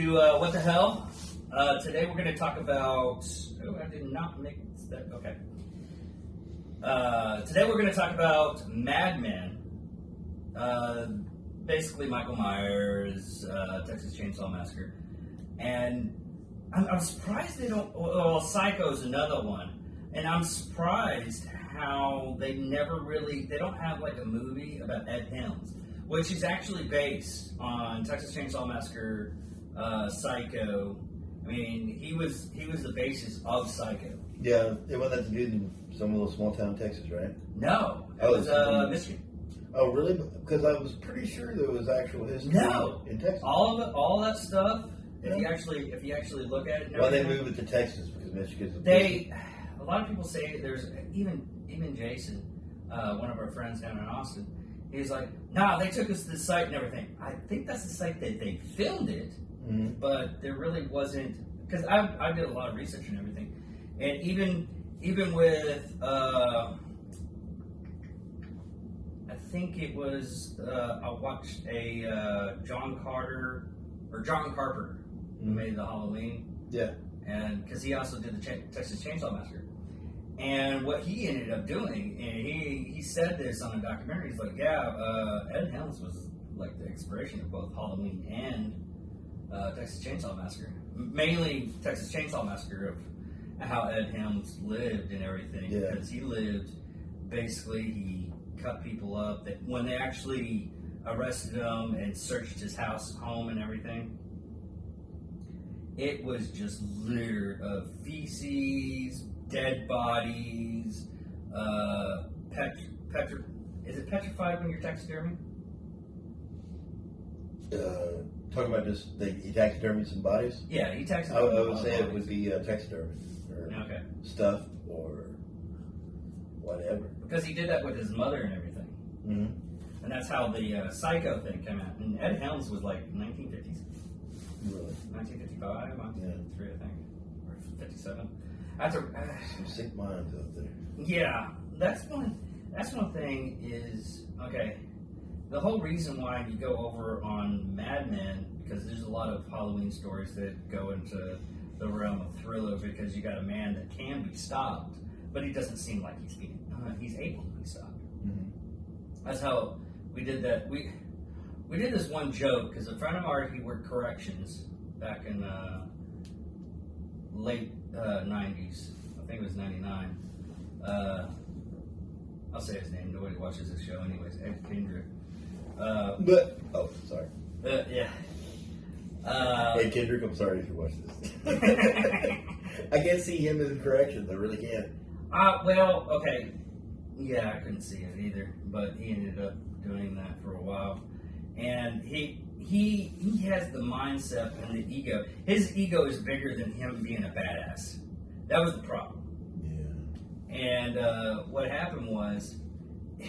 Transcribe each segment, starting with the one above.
to What the Hell. Today we're going to talk about. Oh, I did not make that. Okay. Today we're going to talk about Mad Men. Basically, Michael Myers, Texas Chainsaw Massacre, and I'm surprised they don't. Well, Psycho's another one, and I'm surprised how they never really. They don't have like a movie about Ed Helms, which is actually based on Texas Chainsaw Massacre, Psycho. I mean, he was the basis of Psycho. Yeah, it wasn't that the dude in some little small town in Texas, right? No, it was Michigan. Oh, really? Because I was pretty sure there was actual history in Texas. All that stuff. Yeah. If you actually look at it, Why they moved it to Texas? Because Michigan's a lot of people say there's even Jason, one of our friends down in Austin. He's like, nah, they took us to the site and everything. I think that's the site that they filmed it, but there really wasn't, because I did a lot of research and everything, and even with I think it was I watched a John Carpenter who made the Halloween, and because he also did the Texas Chainsaw Massacre. And what he ended up doing, and he said this on a documentary, he's like, Ed Helms was like the inspiration of both Halloween and Texas Chainsaw Massacre. Mainly Texas Chainsaw Massacre of how Ed Helms lived and everything. Yeah. Because he lived, basically, he cut people up. That when they actually arrested him and searched his house, home, and everything, it was just littered of feces, dead bodies, is it petrified when you're taxidermy? Talking about just he taxidermied some bodies? Yeah, he I taxidermied. would say it would be taxidermy or stuff or whatever. Because he did that with his mother and everything. Mm-hmm. And that's how the Psycho thing came out. And Ed Helms was like 1950s. Really? 1955, 1953, I think. Or 57. Some sick minds out there. Yeah, that's one thing is, okay, the whole reason why you go over on Mad Men, because there's a lot of Halloween stories that go into the realm of thriller, because you got a man that can be stopped, but he doesn't seem like he's able to be stopped. Mm-hmm. That's how we did that. We did this one joke, because a friend of ours, he worked corrections back in late 90s. I think it was 99. I'll say his name. Nobody watches this show anyways. Ed Kendrick. Sorry. Yeah. Ed Kendrick, I'm sorry if you watch this. I can't see him in corrections. I really can't. Well, okay. Yeah, I couldn't see it either. But he ended up doing that for a while. And he has the mindset and the ego. His ego is bigger than him being a badass. That was the problem. Yeah. And what happened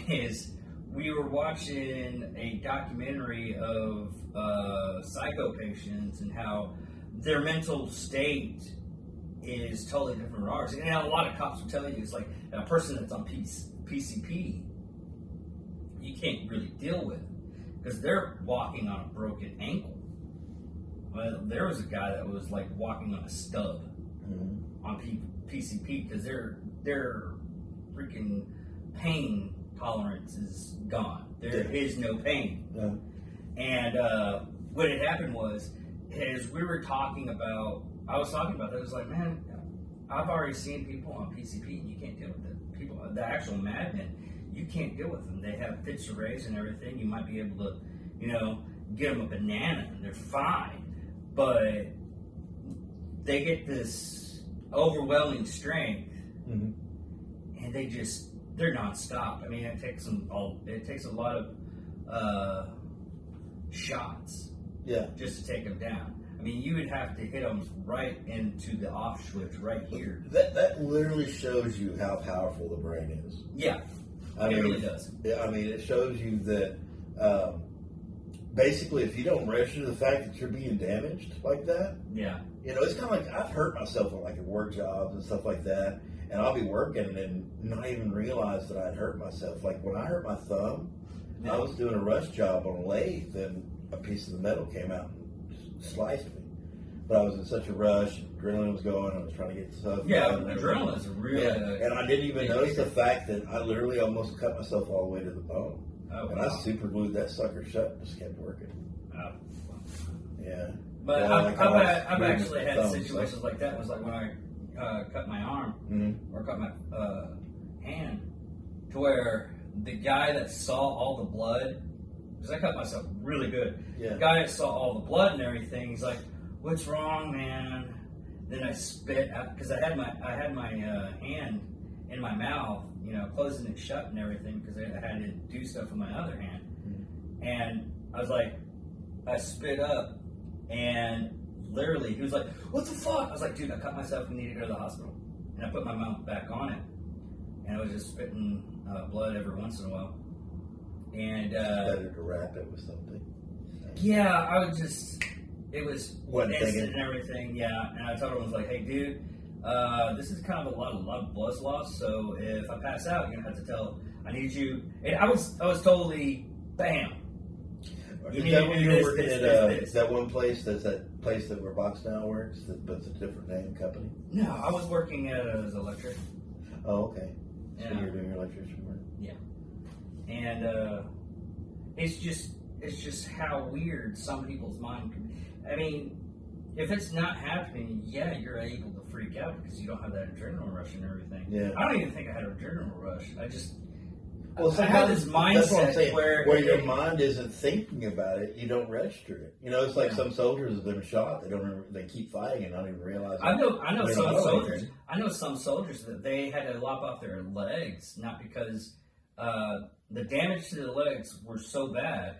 is we were watching a documentary of psycho patients and how their mental state is totally different from ours. And a lot of cops will tell you, it's like a person that's on PCP, you can't really deal with, because they're walking on a broken ankle. Well, there was a guy that was like walking on a stub on PCP, because their freaking pain tolerance is gone. There is no pain. Yeah. And what had happened was, as we were talking about, I was talking about that, it was like, man, I've already seen people on PCP, and you can't deal with the people, the actual madmen. You can't deal with them. They have fits of rays and everything. You might be able to, get them a banana and they're fine. But they get this overwhelming strength, and they're nonstop. I mean, it takes a lot of shots, just to take them down. I mean, you would have to hit them right into the off switch right here. That literally shows you how powerful the brain is. Yeah, it really does. I mean, it shows you that basically, if you don't register the fact that you're being damaged like that, it's kind of like I've hurt myself on like work jobs and stuff like that, and I'll be working and not even realize that I'd hurt myself. Like when I hurt my thumb, I was doing a rush job on a lathe, and a piece of the metal came out and sliced me. but I was in such a rush. Adrenaline was going. I was trying to get stuff. Yeah, adrenaline is really. And I didn't even notice the fact that I literally almost cut myself all the way to the bone. Oh, and I super glued that sucker shut and just kept working. Oh. Yeah. But yeah, I've actually had situations like that. It was like when I cut my arm or cut my hand, to where the guy that saw all the blood, because I cut myself really good. Yeah. The guy that saw all the blood and everything, he's like, "What's wrong, man?" Then I spit out because I had my hand in my mouth, closing it shut and everything because I had to do stuff with my other hand. And I was like, I spit up, and literally he was like, "What the fuck?" I was like, "Dude, I cut myself. We need to go to the hospital." And I put my mouth back on it, and I was just spitting blood every once in a while. And better to wrap it with something. Yeah, I would just. It was Wasn't instant thinking. and everything, yeah. And I told him, I was like, "Hey, dude, this is kind of a lot of blood loss. So if I pass out, you're gonna have to tell. I need you." And I was totally bam. Is that when you were working at that one place? That's that place that where Box Now works, but it's a different name company. No, I was working as an electrician. Oh, okay. So Yeah. you were doing your electrician work. Yeah, and it's just how weird some people's mind can be. I mean, if it's not happening, yeah, you're able to freak out because you don't have that adrenaline rush and everything. Yeah. I don't even think I had an adrenaline rush. I just Well, I had this that's what I'm mindset saying. where Your mind isn't thinking about it, you don't register it. It's like some soldiers have been shot. They don't remember, they keep fighting and not even realize. I know they some don't know soldiers. anything. I know some soldiers that they had to lop off their legs, not because the damage to the legs were so bad,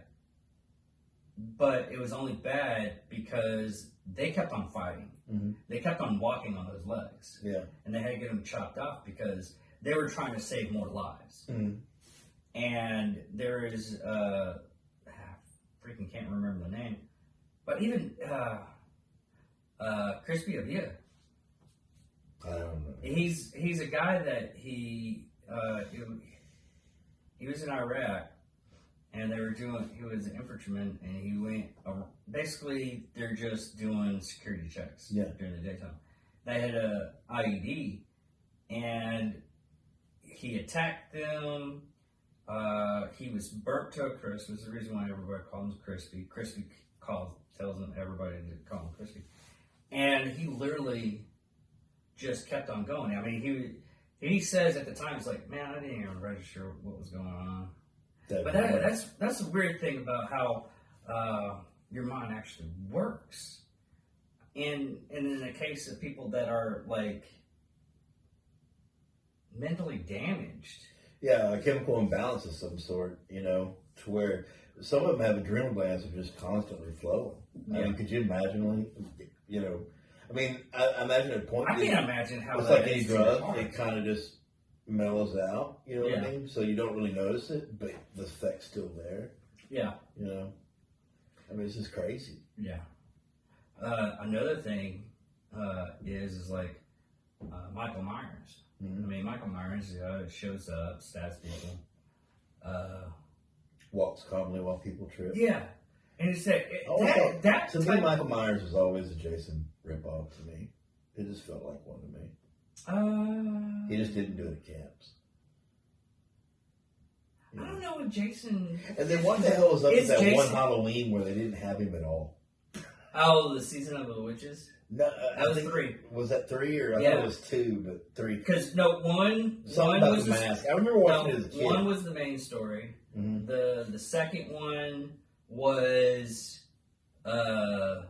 but it was only bad because they kept on fighting. Mm-hmm. They kept on walking on those legs. Yeah. And they had to get them chopped off because they were trying to save more lives. Mm-hmm. And there is, freaking can't remember the name, but even Crispy Avila. I don't know. He's a guy that he was in Iraq, and he was an infantryman, and he went, basically they're just doing security checks during the daytime. They had a IED, and he attacked them. He was burnt to a crisp. That's the reason why everybody calls him Crispy. Crispy tells everybody to call him Crispy. And he literally just kept on going. I mean, he says at the time, he's like, "Man, I didn't even register what was going on." But that's the weird thing about how your mind actually works. And in the case of people that are like mentally damaged. Yeah, a chemical imbalance of some sort, to where some of them have adrenal glands that are just constantly flowing. Yeah. I mean, could you imagine, I imagine at a point. I can't imagine how it's that like any is to drug, your heart. it kind of just mellows out, what Yeah. I mean? So you don't really notice it, but the effect's still there, Yeah. I mean, it's just crazy. Yeah. Another thing is like Michael Myers. Mm-hmm. I mean, Michael Myers shows up, stabs people. Walks calmly while people trip. Yeah, and it's that To me, Michael Myers was always a Jason ripoff to me. It just felt like one to me. He just didn't do it at camps. I don't know what Jason. And then what the hell was up with that Jason, one Halloween where they didn't have him at all? Oh, the season of the witches. No, that was 3. Was that 3 or I thought it was 2, but 3? Because one about was the mask. I remember watching it as a kid. One was the main story. Mm-hmm. The second one was the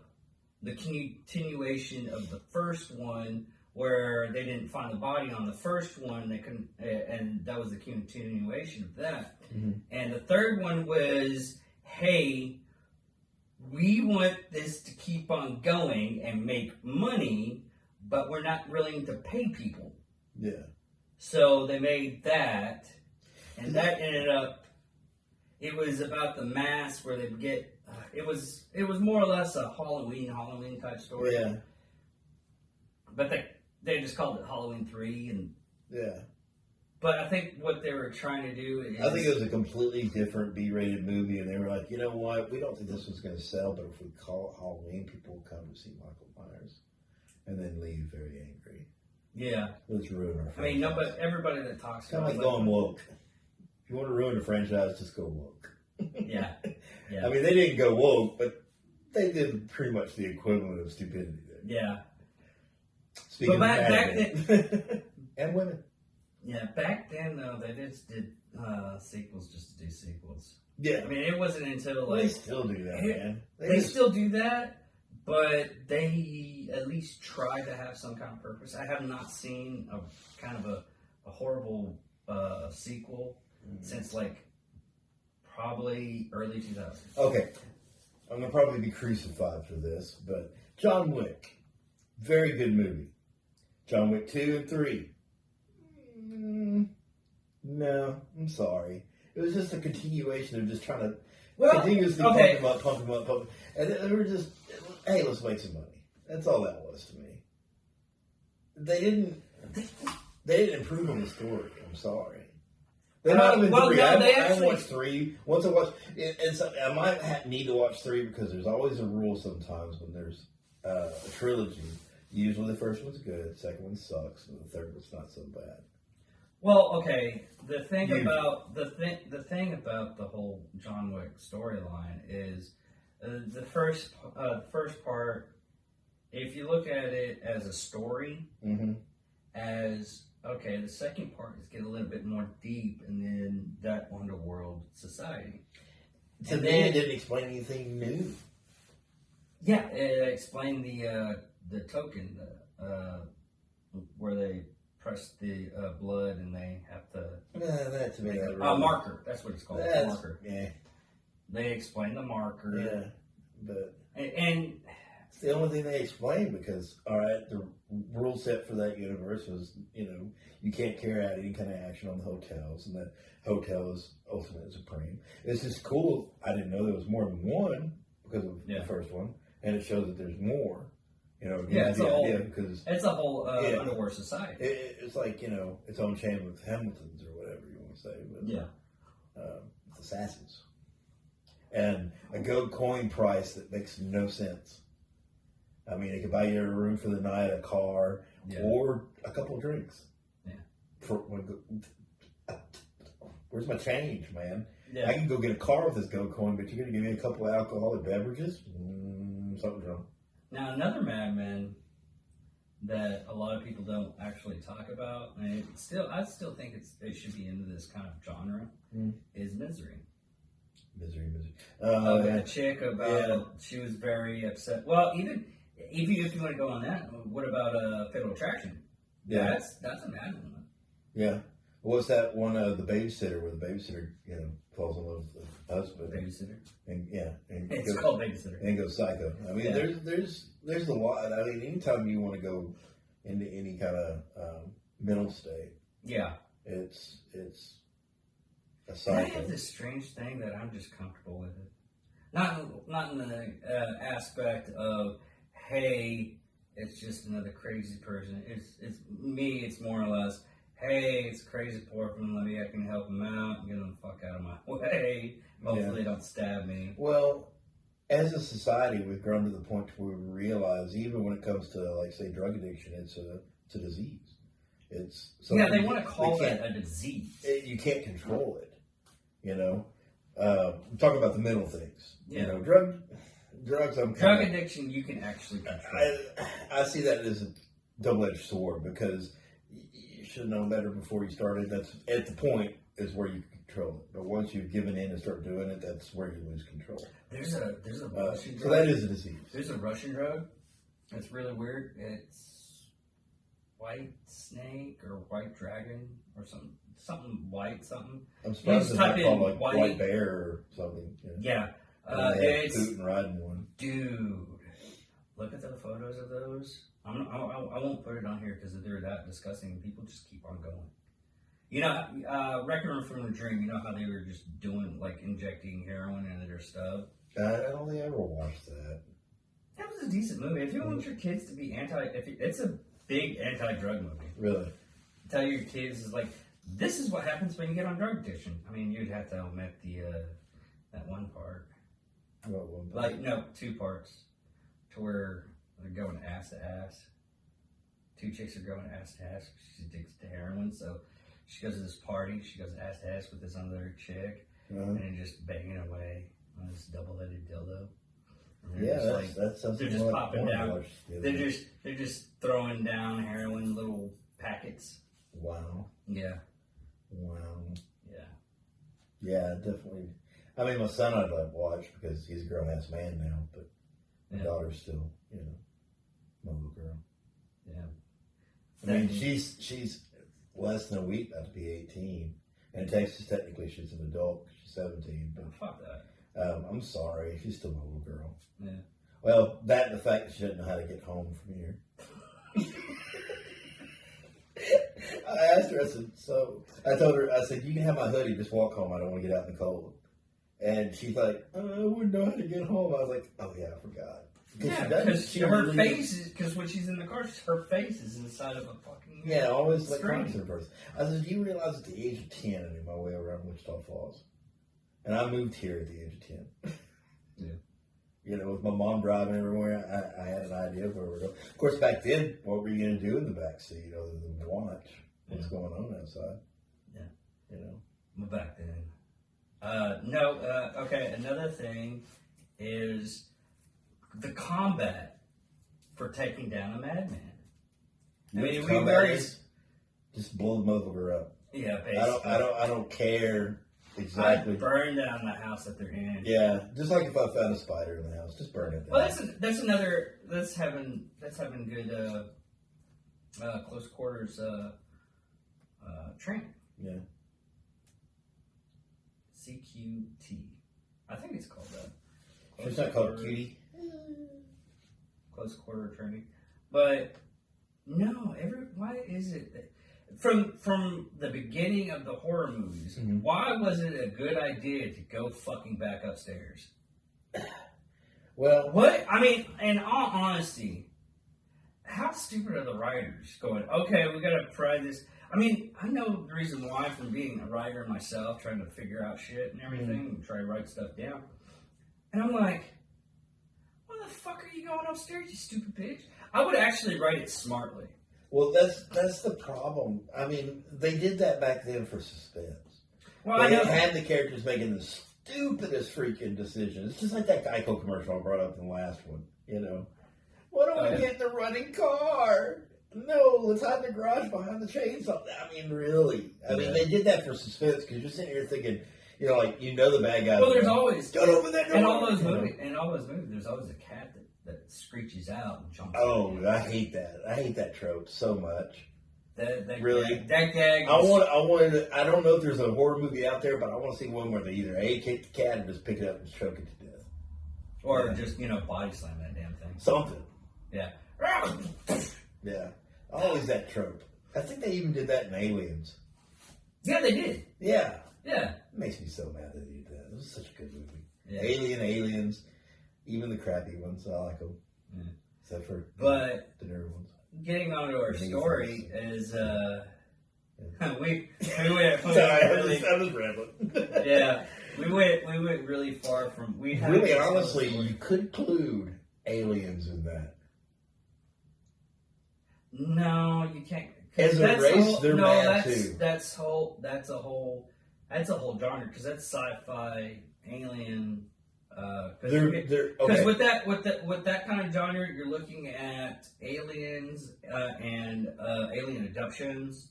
continuation of the first one, where they didn't find the body on the first one. They couldn't, and that was the continuation of that. Mm-hmm. And the third one was, hey, we want this to keep on going and make money, but we're not willing to pay people. Yeah. So they made that, and that ended up. It was about the mask where they would get. It was more or less a Halloween type story. Yeah. But they just called it Halloween 3, and yeah. But I think what they were trying to do is... I think it was a completely different B-rated movie, and they were like, you know what? We don't think this one's going to sell, but if we call it Halloween, people will come to see Michael Myers and then leave very angry. Yeah. Let's ruin our franchise. I mean, no, but everybody that talks kind of like going woke. If you want to ruin the franchise, just go woke. Yeah. I mean, they didn't go woke, but they did pretty much the equivalent of stupidity. Yeah. Speaking but of back then... and women. Yeah, back then, though, they just did sequels just to do sequels. Yeah. I mean, it wasn't until, They still do that, man. They still do that, but they at least try to have some kind of purpose. I have not seen a kind of a horrible sequel since, like, probably early 2000s. Okay. I'm going to probably be crucified for this, but John Wick. Very good movie. John Wick 2 and 3. No, I'm sorry. It was just a continuation of just trying to continuously pump him up. And they were just, hey, let's make some money. That's all that was to me. They didn't improve on the story. I'm sorry. They might have been three. No, I watched 3. Once I watched, and so I might need to watch 3 because there's always a rule sometimes when there's a trilogy. Usually the first one's good, the second one sucks, and the third one's not so bad. Well, okay. The thing about the whole John Wick storyline is the first part. If you look at it as a story, as okay, the second part is get a little bit more deep, and then that underworld society. To me, it didn't explain anything new. Yeah, it explained the token where they press the blood and they have to... that to me... marker. That's what it's called. Marker. Yeah. They explain the marker. Yeah. But... And... It's the only thing they explained because, all right, the rule set for that universe was, you can't carry out any kind of action on the hotels, and that hotel is ultimate and supreme. It's just cool. I didn't know there was more than one because of the first one, and it shows that there's more. It's a whole underworld society. It's like, its own chain with Hamiltons or whatever you want to say. But, it's assassins. And a gold coin price that makes no sense. I mean, it could buy you a room for the night, a car, or a couple of drinks. Yeah. Where's my change, man? Yeah. I can go get a car with this gold coin, but you're going to give me a couple of alcoholic beverages? Something's wrong. Now, another madman that a lot of people don't actually talk about, and I still think it should be into this kind of genre, is Misery. Misery. A chick about she was very upset. Well, even if you want to go on that, what about Fatal Attraction? Yeah, that's a mad one. Yeah. What's that one? The babysitter, where the babysitter falls in love with the husband. Babysitter. And it's called Babysitter. And goes psycho. I mean, there's a lot. I mean, anytime you want to go into any kind of mental state, it's a cycle. I have this strange thing that I'm just comfortable with it. Not in the aspect of, hey, it's just another crazy person. It's me. It's more or less, hey, it's a crazy boyfriend. Maybe I can help him out and get him the fuck out of my way. Hopefully they don't stab me. Well, as a society, we've grown to the point where we realize, even when it comes to, like, say, drug addiction, it's a disease. It's they want to call it a disease. You can't control it. Talk about the mental things. Drugs. Drug addiction, you can actually control. I see that as a double-edged sword because you should have known better before you started. That's at the point is where you control it. But once you've given in and start doing it, that's where you lose control. There's a Russian drug. So that is a disease. There's a Russian drug. It's really weird. It's white snake or white dragon or something white something. I'm surprised it's not called like white bear or something. Yeah. It's Putin riding one. Dude, look at the photos of those. I won't put it on here because they're that disgusting. People just keep on going. Wreck-It Run from the Dream. You know how they were just doing, like, injecting heroin into their stuff? I don't think I ever watched that. That was a decent movie. If you want your kids to be it's a big anti-drug movie. Really? Tell your kids is like, This is what happens when you get on drug addiction. I mean, you'd have to omit the that one part. What one part? Like, no, 2 parts. To where they're going ass to ass. 2 chicks are going ass to ass. She's addicted to heroin, so she goes to this party. She goes ass to ass with this other chick, and they're just banging away on this double-headed dildo. Yeah, that's something. They're just like popping down. Porn. They're just throwing down heroin little packets. Wow. Yeah. Wow. Yeah. Yeah, definitely. I mean, my son I'd let watch because he's a grown-ass man now, but my daughter's still, my little girl. Yeah. I mean, she's less than a week about to be 18. And in Texas, technically, she's an adult. She's 17. But fuck that. I'm sorry. She's still my little girl. Yeah. Well, that and the fact that she doesn't know how to get home from here. I asked her, I told her, you can have my hoodie, just walk home. I don't want to get out in the cold. And she's like, I wouldn't know how to get home. I was like, oh yeah, I forgot. Because her face is, because when she's in the car, her face is inside of a fucking always like screen. constant person. I said, do you realize at the age of 10 I knew my way around Wichita Falls? And I moved here at the age of 10. Yeah. With my mom driving everywhere, I had an idea of where we're going. Of course, back then, what were you going to do in the back seat other than watch what's going on outside? Yeah. Well, back then. Okay, another thing is the combat for taking down a madman. I mean, we various just blow the motherfucker up. Yeah, basically. I don't care exactly. I'd burn down the house that they're in. Yeah, just like if I found a spider in the house, just burn it down. Well, that's another. That's having good close quarters training. Yeah. CQT. I think it's called that. It's not called cutie. Close quarter training, but no. Why is it that from the beginning of the horror movies? Mm-hmm. Why was it a good idea to go fucking back upstairs? Well, what I mean, in all honesty, how stupid are the writers going? Okay, we got to try this. I mean, I know the reason why from being a writer myself, trying to figure out shit and everything, and try to write stuff down. And I'm like, why the fuck are you going upstairs, you stupid bitch? I would actually write it smartly. Well, that's the problem. I mean, they did that back then for suspense. Well, they had the characters making the stupidest freaking decisions. It's just like that Geico commercial I brought up in the last one. What do we get in the running car? No, let's hide in the garage behind the chainsaw. I mean, really. I mean, they did that for suspense because you're sitting here thinking, the bad guy. Well, there's always don't open that door. In all those movies, there's always a cat that screeches out and jumps. Oh, I hate that. I hate that trope so much. That really gag. I don't know if there's a horror movie out there, but I want to see one where they either kick the cat or just pick it up and choke it to death, or just body slam that damn thing. Something. Yeah. Yeah. Always that trope. I think they even did that in Aliens. Yeah, they did. Yeah. Yeah. It makes me so mad that they did that. It was such a good movie. Yeah. Aliens, even the crappy ones, I like them. Yeah. Except for the nerd ones. Getting on to our story is, we went really, I was rambling. Yeah. We went really far from, really, honestly, you could include aliens in that. No, you can't. As a race, they're mad too. That's a whole genre because that's sci-fi, alien. Because with that kind of genre, you're looking at aliens and alien abductions,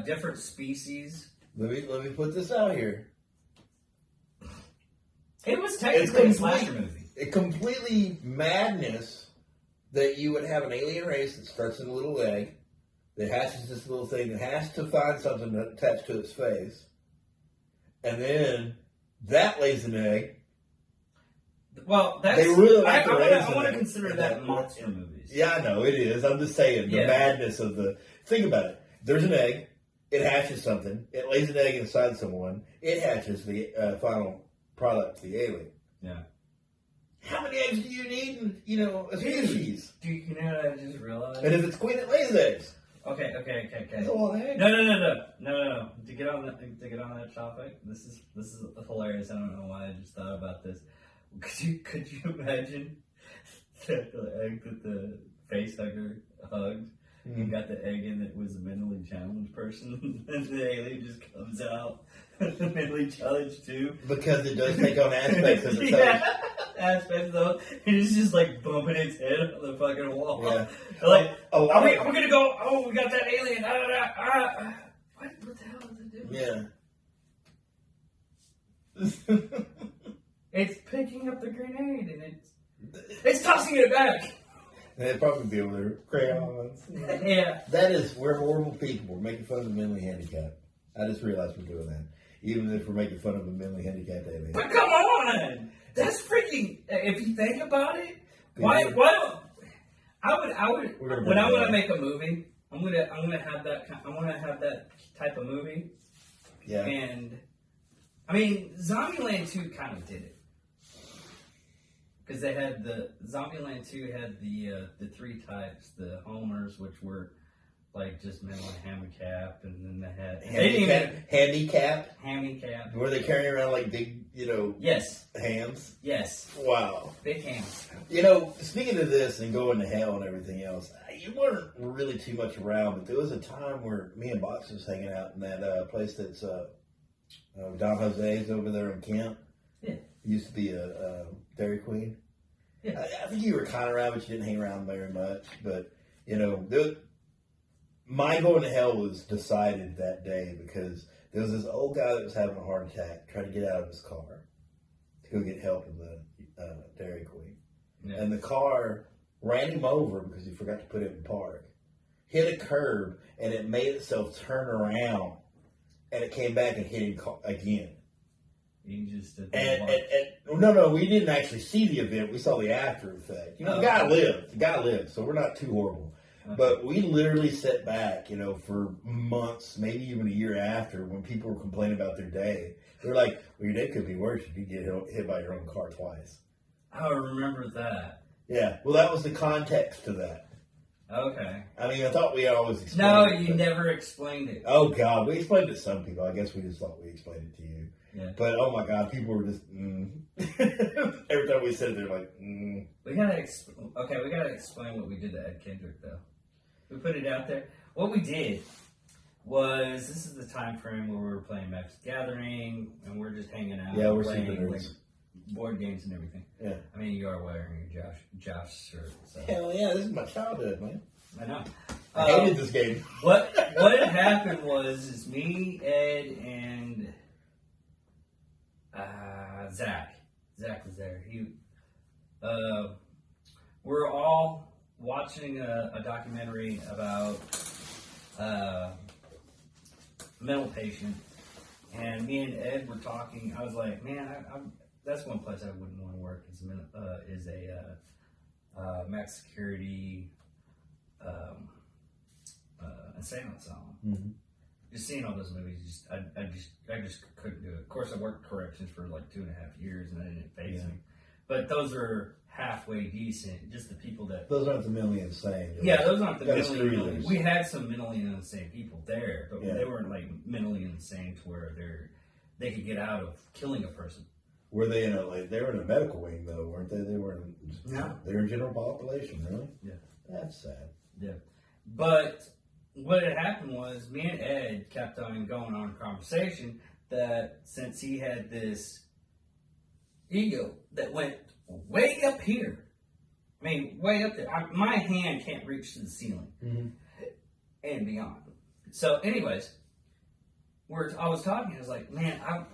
different species. Let me put this out here. It was technically a slasher movie. It completely madness that you would have an alien race that starts in a little egg, that hatches this little thing, that has to find something attached to its face, and then that lays an egg. Well, that's... They really like I want to consider that monster movies. Yeah, I know, it is. I'm just saying, the madness of the... Think about it. There's an egg. It hatches something. It lays an egg inside someone. It hatches the final product, the alien. Yeah. How many eggs do you need in, a species? Do you know what I just realized? And if it's queen, it lays eggs. Okay. That's all that. No. To get on that topic, this is hilarious. I don't know why I just thought about this. Could you imagine the egg that the face hugger hugged? Mm-hmm. And got the egg in that was a mentally challenged person, and the alien just comes out mentally challenged too. Because it does take on aspects of the aspects though. And it's just like bumping its head on the fucking wall. Yeah. Like, we're gonna go. Oh, we got that alien. What the hell is it doing? Yeah. It's picking up the grenade and it's tossing it back. And they'd probably be over there, crayons. Yeah. We're horrible people. We're making fun of the mentally handicapped. I just realized we're doing that. Even if we're making fun of a mentally handicapped alien. But come on! That's freaking, if you think about it, why don't, I would, when I want to make a movie, I'm gonna have that type of movie. Yeah. And, I mean, Zombieland 2 kind of did it. Because they had Zombieland 2 had the three types, the homers, which were like just mentally handicapped, and then they had handicap. Were they carrying around like big, Yes. hands? Yes. Wow. Big hands. Speaking of this and going to hell and everything else, you weren't really too much around, but there was a time where me and Box was hanging out in that place that's Don Jose's over there in Kent. Yeah. Used to be a Dairy Queen. Yeah. I think you were kind of around, but you didn't hang around very much. But, my going to hell was decided that day because there was this old guy that was having a heart attack, trying to get out of his car to go get help in the Dairy Queen. Yeah. And the car ran him over because he forgot to put it in park, hit a curb, and it made itself turn around, and it came back and hit him again. You just did no, we didn't actually see the event. We saw the after effect. The guy lived. The guy lived, so we're not too horrible. Okay. But we literally sat back, for months, maybe even a year after, when people were complaining about their day. They were like, well, your day could be worse if you get hit by your own car twice. I remember that. Yeah, well, that was the context to that. Okay. I mean, I thought we always explained it. No, you never explained it. Oh, God, we explained it to some people. I guess we just thought we explained it to you. Yeah. But, oh, my God, people were just, Every time we said it, they're like, We gotta explain what we did to Ed Kendrick, though. We put it out there. What we did was, this is the time frame where we were playing Magic Gathering, and we're just hanging out. Yeah, we're playing like, board games and everything. Yeah. I mean, you are wearing your Josh shirt. So. Hell yeah, this is my childhood, man. I know. I hated this game. What had happened was me, Ed, and Zach. Zach was there. We're all watching a documentary about a mental patient, and me and Ed were talking. I was like, man, that's one place I wouldn't want to work is a max security insane asylum. Mm-hmm. Just seeing all those movies, I just couldn't do it. Of course, I worked corrections for like 2.5 years, and I didn't phase me. But those are halfway decent. Just the people that those aren't the mentally insane. Yeah, those aren't the mentally. We had some mentally insane people there, but they weren't like mentally insane to where they could get out of killing a person. Were they they were in a medical wing though, weren't they? They were in they were in general population, really? Yeah. That's sad. Yeah. But what had happened was me and Ed kept on going on a conversation that since he had this ego that went way up here, I mean, way up there. My hand can't reach to the ceiling and beyond. So anyways, I was talking, I was like, man, I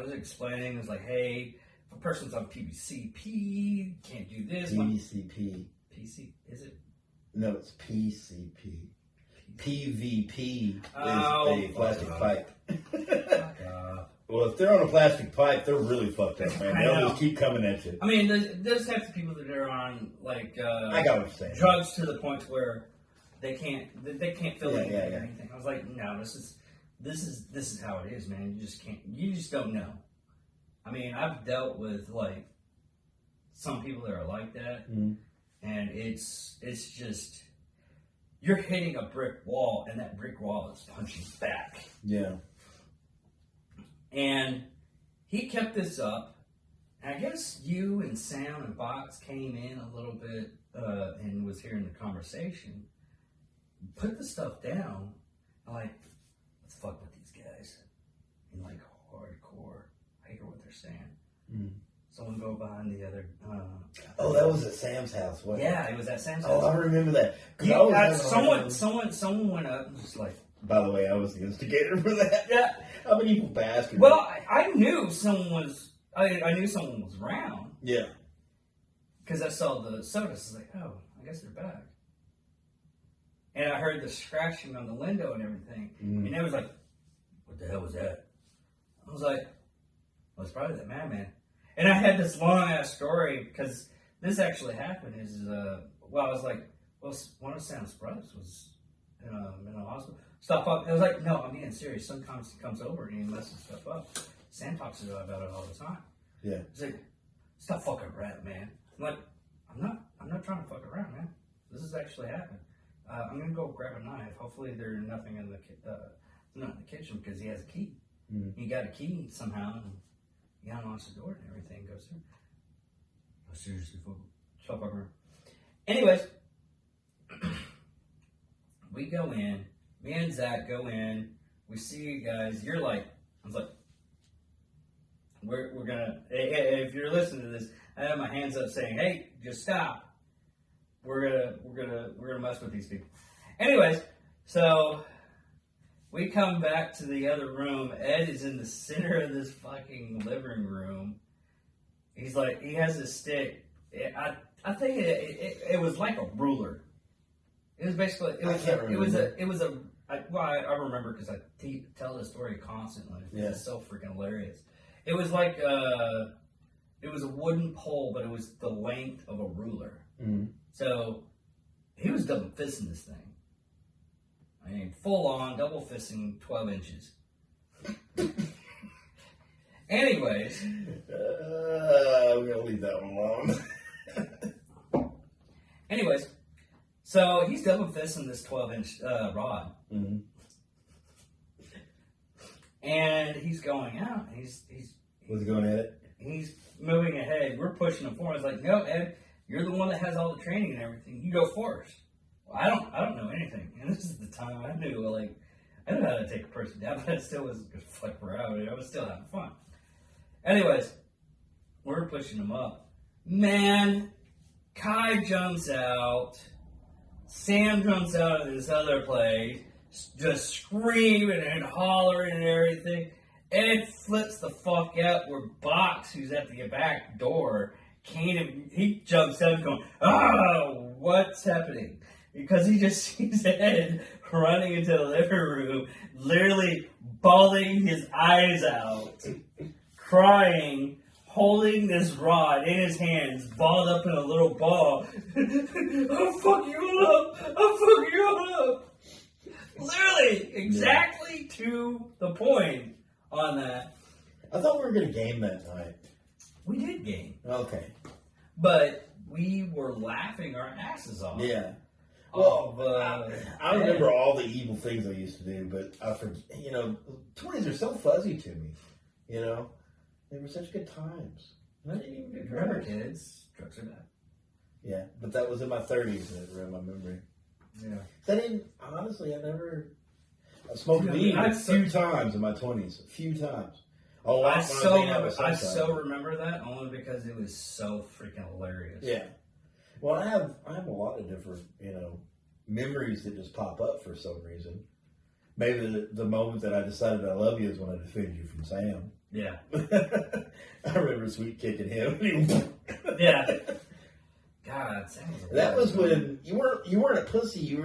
was explaining, I was like, hey, if a person's on PCP, can't do this. PCP. PC, is it? No, it's PCP. PVP is a plastic pipe. Well, if they're on a plastic pipe, they're really fucked up, man. They'll just keep coming at you. I mean, there's types of people that are on I got what you're saying. Drugs to the point where they can't feel anything or anything. I was like, no, this is how it is, man. You just don't know. I mean, I've dealt with some people that are like that, and it's just you're hitting a brick wall, and that brick wall is punching back. Yeah. And he kept this up. And I guess you and Sam and Box came in a little bit and was hearing the conversation. Put the stuff down. I'm like, let's fuck with these guys. And like hardcore. I hear what they're saying. Mm. Someone go behind the other. That was at Sam's house, wasn't it? Yeah, it was at Sam's house. Oh, I remember that. Someone went up and was like. By the way, I was the instigator for that. Yeah. I'm an evil bastard. Well, I knew someone was. I knew someone was around. Yeah. Because I saw the sodas. I was like, oh, I guess they're back. And I heard the scratching on the window and everything. Mm. And it was like, what the hell was that? I was like, well, it's probably that madman. And I had this long ass story because this actually happened. I was like, well, one of Sam's brothers was in a hospital. Stuff up. I was like, no, I'm being serious. Sometimes he comes over and he messes stuff up. Sam talks about it all the time. Yeah. He's like, stop fucking around, man. I'm like, I'm not trying to fuck around, man. This has actually happened. I'm gonna go grab a knife. Hopefully there's nothing in not in the kitchen because he has a key. Mm-hmm. He got a key somehow and he unlocks the door and everything goes through. Oh, seriously, stop fucking around. Anyways, we go in. Me and Zach go in. We see you guys. You're like, I was like, we're gonna. If you're listening to this, I have my hands up saying, "Hey, just stop. We're gonna mess with these people." Anyways, so we come back to the other room. Ed is in the center of this fucking living room. He's like, he has a stick. I think it was like a ruler. It was basically. I remember because I tell this story constantly. Yeah. It's so freaking hilarious. It was like it was a wooden pole, but it was the length of a ruler. Mm-hmm. So he was double fisting this thing. I mean, full on double fisting 12 inches. Anyways, we're gonna leave that one alone. Anyways, so he's double fisting this 12-inch rod. Mm-hmm. And he's going out. He's was he going at it? He's moving ahead. We're pushing him forward. It's like, no, Ed, you're the one that has all the training and everything. You go first. Well, I don't know anything. And this is the time I knew, like, I knew how to take a person down, but I still was fuck around. I was still having fun. Anyways, we're pushing him up. Man, Kai jumps out. Sam jumps out of this other place, just screaming and hollering and everything. Ed flips the fuck out where Box, who's at the back door, he jumps out going, oh, what's happening? Because he just sees Ed running into the living room, literally bawling his eyes out, crying, holding this rod in his hands, balled up in a little ball. I'll fuck you up! I'll fuck you up! Literally, exactly to the point on that. I thought we were going to game that night. We did game. Okay. But we were laughing our asses off. Yeah. Well, I remember all the evil things I used to do, but I forget, 20s are so fuzzy to me, They were such good times. I didn't even do drugs. Remember, kids, drugs are bad. Yeah, but that was in my 30s that in my memory. Yeah. I smoked weed a few times in my 20s. A few times. I so remember that only because it was so freaking hilarious. Yeah. Well, I have a lot of different, memories that just pop up for some reason. Maybe the moment that I decided I love you is when I defended you from Sam. Yeah. I remember sweet kicking him. Yeah. God, Sam was that was when you weren't a pussy. You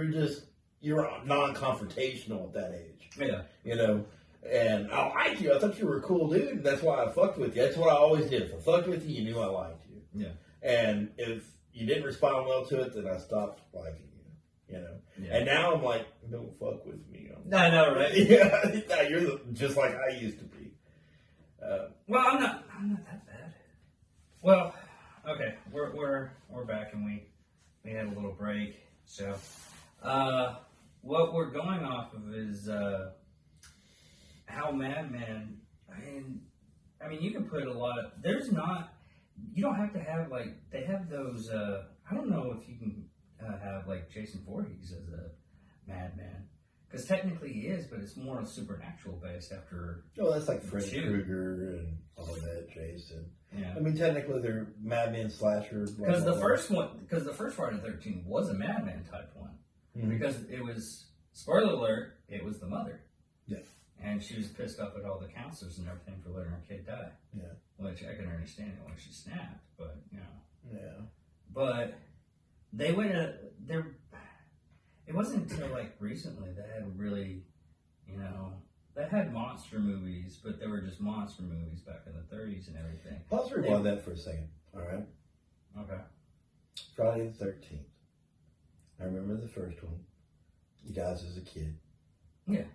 were non-confrontational at that age. Yeah. And I liked you. I thought you were a cool dude. And that's why I fucked with you. That's what I always did. If I fucked with you, you knew I liked you. Yeah. And if you didn't respond well to it, then I stopped liking you. Yeah. And now I'm like, don't fuck with me. I know, right? Yeah. You're just like I used to be. Well, I'm not that bad. Well, okay, we're back and we had a little break. So, What we're going off of is how Madman. I mean, you can put a lot of. There's not. You don't have to have like they have those. I don't know if you can have like Jason Voorhees as a Madman because technically he is, but it's more supernatural based after. Oh, that's like Freddy Krueger and all that. Jason. Yeah. I mean, technically they're Madman slashers. Because the first Friday the 13th was a Madman type one. Because it was, spoiler alert, it was the mother. Yeah. And she was pissed off at all the counselors and everything for letting her kid die. Yeah. Which I can understand it when she snapped, but, you know. Yeah. But they went, it wasn't until, like, recently that had really, you know, that had monster movies, but they were just monster movies back in the 30s and everything. Pause rewind that for a second, all right? Okay. Friday the 13th. I remember the first one. He dies as a kid. Yeah.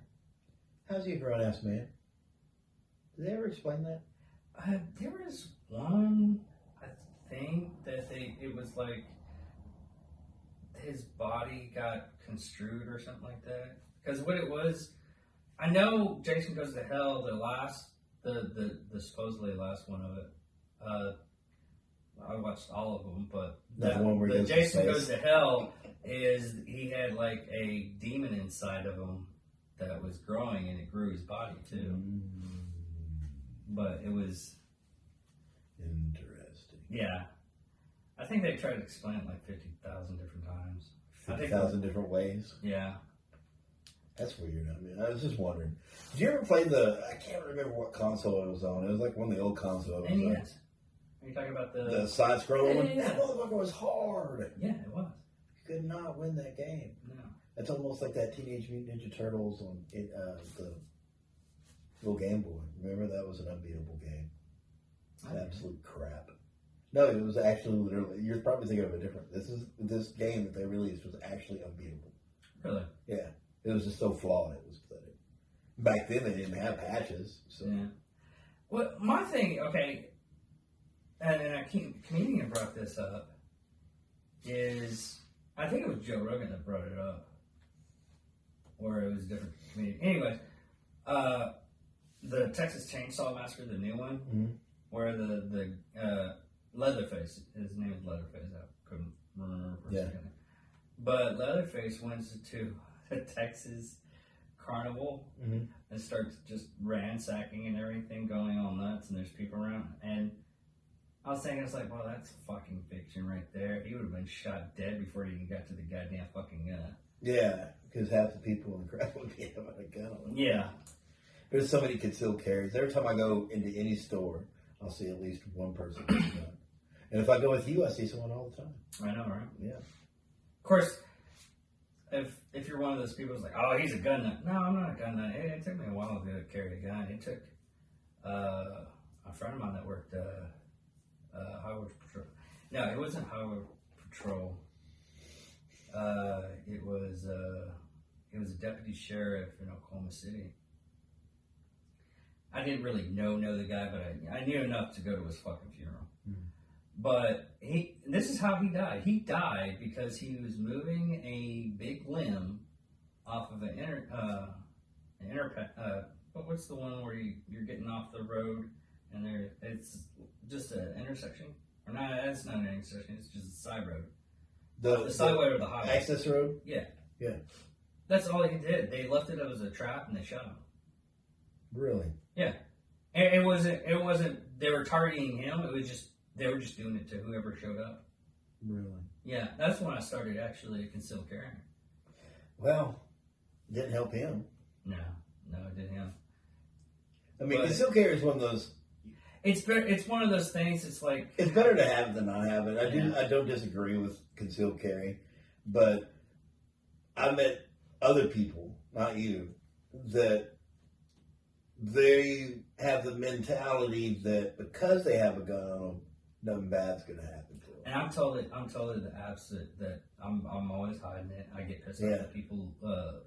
How's he a grown-ass man? Did they ever explain that? There was one, I think, that it was like his body got construed or something like that. Because what it was, I know Jason Goes to Hell, the supposedly last one of it, I watched all of them, but the Jason Goes to Hell is he had like a demon inside of him that was growing and it grew his body too. But it was interesting. Yeah. I think they tried to explain it like 50,000 different times. 50,000 different ways? Yeah. That's weird. I mean, I was just wondering. Did you ever play I can't remember what console it was on. It was like one of the old consoles. NES. Are you talking about the side-scroller one? Yeah. That motherfucker was hard. Yeah, it was. You could not win that game. No. It's almost like that Teenage Mutant Ninja Turtles on the little Game Boy. Remember, that was an unbeatable game. Absolute crap. No, it was actually literally. You're probably thinking of a different. This game that they released was actually unbeatable. Really? Yeah, it was just so flawed. It was pathetic. Back then, they didn't have patches. So. Yeah. Well, my thing, okay, and a comedian brought this up, is I think it was Joe Rogan that brought it up, or it was a different comedian. Anyways, the Texas Chainsaw Massacre, the new one, where the Leatherface, his name is Leatherface, I couldn't remember for a second. But Leatherface went to a Texas carnival and starts just ransacking and everything, going all nuts, and there's people around. And I was thinking, it's like, well, that's fucking fiction right there. He would have been shot dead before he even got to the goddamn fucking gun. Yeah, because half the people in the crowd would be having a gun on them. Yeah. There's so many concealed carries. Every time I go into any store, I'll see at least one person with a gun. And if I go with you, I see someone all the time. I know, right? Yeah. Of course, if you're one of those people who's like, oh, he's a gun nut. No, I'm not a gun nut. It took me a while to carry a gun. It took a friend of mine that worked Highway Patrol. No, it wasn't Highway Patrol. It was a deputy sheriff in Oklahoma City. I didn't really know the guy, but I knew enough to go to his fucking funeral. But this is how he died. He died because he was moving a big limb off of what's the one where you're getting off the road and it's just an intersection? Or not, that's not an intersection, it's just a side road. The sideway or the highway. Access road? Yeah. Yeah. That's all he did. They left it as a trap and they shot him. Really? Yeah. And it wasn't they were targeting him, it was just they were just doing it to whoever showed up. Really? Yeah, that's when I started actually concealed carrying. Well, didn't help him. No, it didn't help. I mean, concealed carry is one of those. It's one of those things. It's like it's better to have it than not have it. I don't disagree with concealed carry, but I met other people, not you, that they have the mentality that because they have a gun on them, nothing bad's going to happen to them. And I'm totally the opposite. That I'm always hiding it. I get pissed off that people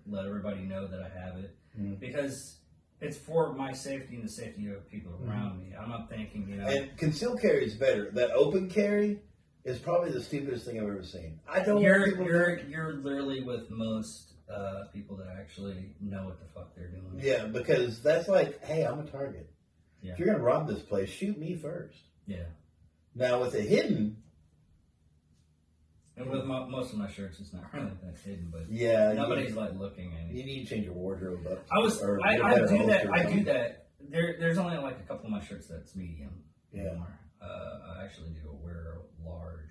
let everybody know that I have it because it's for my safety and the safety of people around me. I'm not thinking, And concealed carry is better. That open carry, is probably the stupidest thing I've ever seen. I don't. You're literally with most people that actually know what the fuck they're doing. Yeah, because that's like, hey, I'm a target. Yeah. If you're gonna rob this place, shoot me first. Yeah. Now with it hidden. And with most of my shirts, it's not really that hidden, but yeah, nobody's like looking at it. You need to change your wardrobe up. I do that. I do that. There's only like a couple of my shirts that's medium. Yeah. Anymore. I actually do wear a large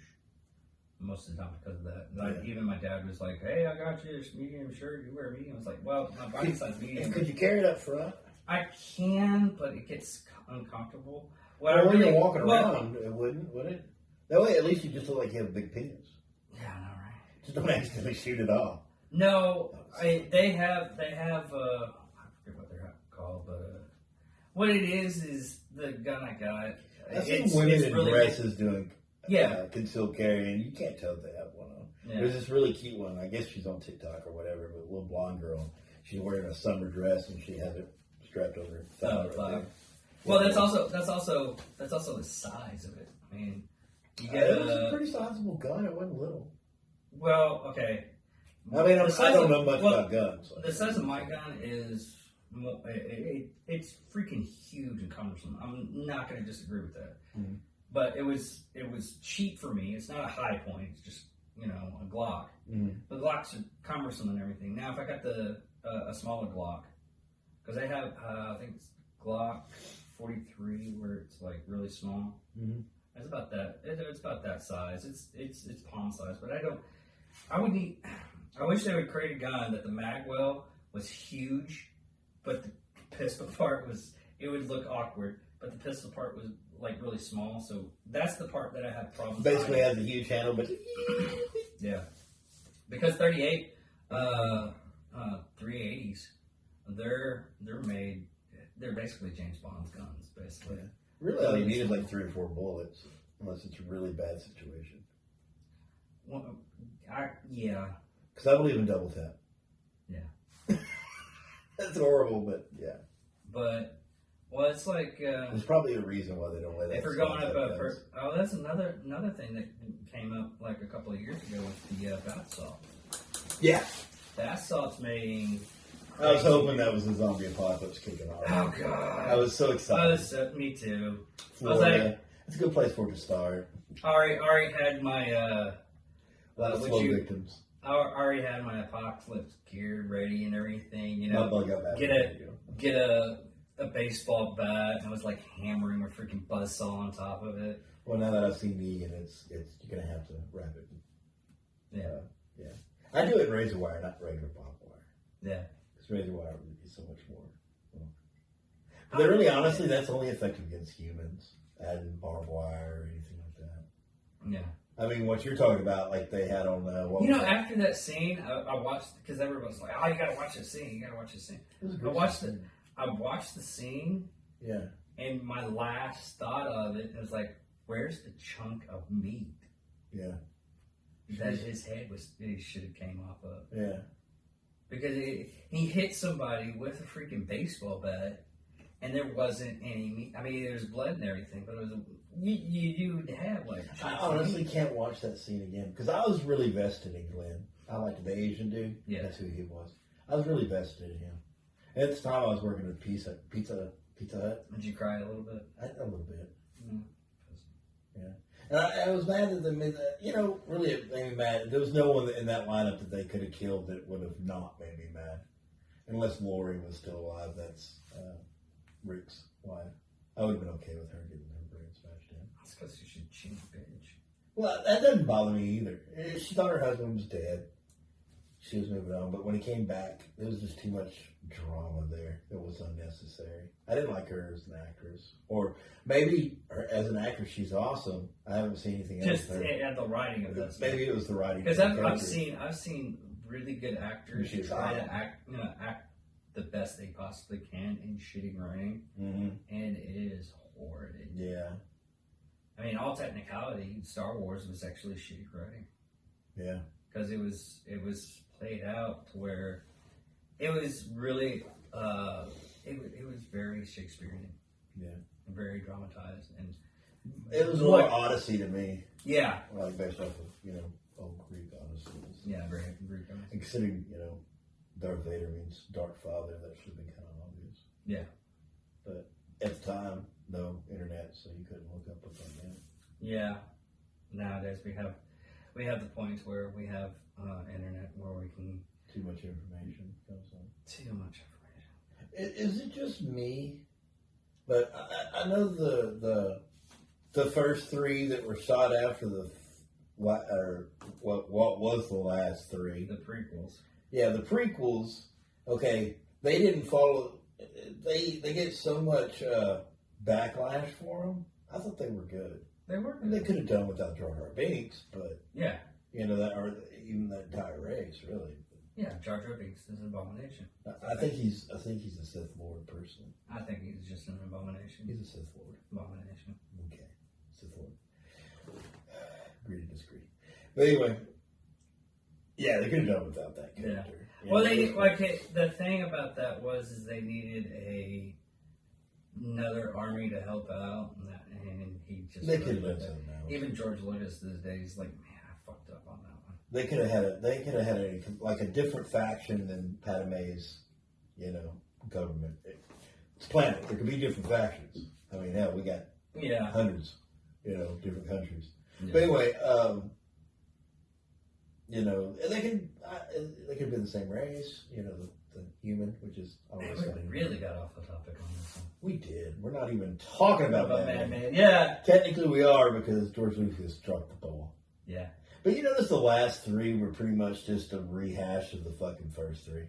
most of the time because of that. Like, even my dad was like, "Hey, I got you a medium shirt. You wear a medium." I was like, "Well, my body size medium." Could you carry it up front? I can, but it gets uncomfortable. When you're walking around, it wouldn't, would it? That way, at least you just look like you have a big penis. Yeah, I know, right? Just don't accidentally shoot it off. No, they have. I forget what they're called, but what it is the gun I got. I've seen women in dresses doing Yeah. Concealed carry, and you can't tell if they have one on. Yeah. There's this really cute one. I guess she's on TikTok or whatever, but a little blonde girl. She's wearing a summer dress, and she has it strapped over her thigh. Well, that's also the size of it. I mean, you get it was a pretty sizable gun. It wasn't little. Well, okay. I mean, I don't know much about guns. The size of my gun is it's freaking huge and cumbersome. I'm not going to disagree with that. Mm-hmm. But it was cheap for me. It's not a high point. It's just a Glock. Mm-hmm. The Glocks are cumbersome and everything. Now, if I got a smaller Glock, because I have I think it's Glock 43 where it's like really small. Mm-hmm. It's about that. It's about that size. It's palm size. But I would need. I wish they would create a gun that the magwell was huge, but the pistol part it would look awkward, but the pistol part was like really small. So that's the part that I have problems. Basically, has a huge handle, but yeah, because 38 380s, they're made. They're basically James Bond's guns, basically. Yeah. Really, all you need is like 3 or 4 bullets, unless it's a really bad situation. Well, yeah. Because I believe in double tap. Yeah. That's horrible, but yeah. But, well, it's like... there's probably a reason why they don't let that. If we're going up that's another thing that came up like a couple of years ago with the bath salt. Yeah. Bath salt's making... I was hoping that was the zombie apocalypse kicking off. Oh, God. I was so excited. Me too. Florida. It's a good place for it to start. Already had my... a lot of slow victims. I already had my apocalypse gear ready and everything. Get a baseball bat, and I was like hammering a freaking buzzsaw on top of it. Well, now that I've seen Negan, it's you're gonna have to wrap it. Yeah. I do it in razor wire, not regular barbed wire. Yeah. Because razor wire would be so much more. But really, honestly, that's only effective against humans. Adding barbed wire or anything like that. Yeah. I mean, what you're talking about, like they had on after that scene, I watched because everyone's like, "Oh, you gotta watch this scene. You gotta watch this scene." I watched the scene. Yeah. And my last thought of it was like, "Where's the chunk of meat?" Yeah. That his head should have came off of. Yeah. Because he hit somebody with a freaking baseball bat, and there wasn't any meat. I mean, there's blood and everything, but it was you'd have like. I honestly can't watch that scene again because I was really vested in Glenn. I liked the Asian dude. Yeah, that's who he was. I was really vested in him. At the time, I was working at Pizza Hut. Did you cry a little bit? A little bit. Mm-hmm. Yeah. And I was mad that they made that. Really, it made me mad. There was no one in that lineup that they could have killed that would have not made me mad, unless Lori was still alive. That's Rick's wife. I would have been okay with her getting her brain smashed in. That's because she's a cheap bitch. Well, that doesn't bother me either. She thought her husband was dead. She was moving on, but when he came back, there was just too much drama there. It was unnecessary. I didn't like her as an actress, or maybe as an actress, she's awesome. I haven't seen anything else. Just at the writing of this. Maybe it was the writing. Because I've seen really good actors try to act the best they possibly can in shitty writing, and it is horrid. Yeah. I mean, all technicality, Star Wars was actually shitty writing. Yeah. Because it was played out to where it was really it was very Shakespearean. Yeah. And very dramatized, and It was more Odyssey to me. Yeah. Like based off of, old Greek Odyssey. Yeah, Greek Odyssey. And considering, Darth Vader means Dark Father, that should have been kind of obvious. Yeah. But at the time, no internet, so you couldn't look up what's on that. Yeah. Nowadays we have the points where we have internet where we can. Too much information comes on. Too much information. Is it just me? But I know the first three that were shot after what was the last three? The prequels. Yeah, the prequels. Okay, they didn't follow. They get so much backlash for them. I thought they were good. They were. And they could have done without Jar Jar Binks, but yeah, that or even that entire race, really. Yeah, Jar Jar Binks is an abomination. I think he's a Sith Lord person. I think he's just an abomination. He's a Sith Lord. Abomination. Okay, Sith Lord. Agree to disagree. But anyway, yeah, they could have done without that character. Yeah. Well, the thing about that is they needed another army to help out, and he just they could have done something else. Even George Lucas these days, like, man, I fucked up on that one. They could have had a different faction than Padme's, government. It's a planet. There could be different factions. I mean, hell, we got hundreds, different countries. Yeah. But anyway, they could have been the same race. The human, which is always we really got off the topic on this one. We did. We're not even talking about Batman. Yeah. Technically, we are because George Lucas dropped the ball. Yeah. But you notice the last three were pretty much just a rehash of the fucking first three.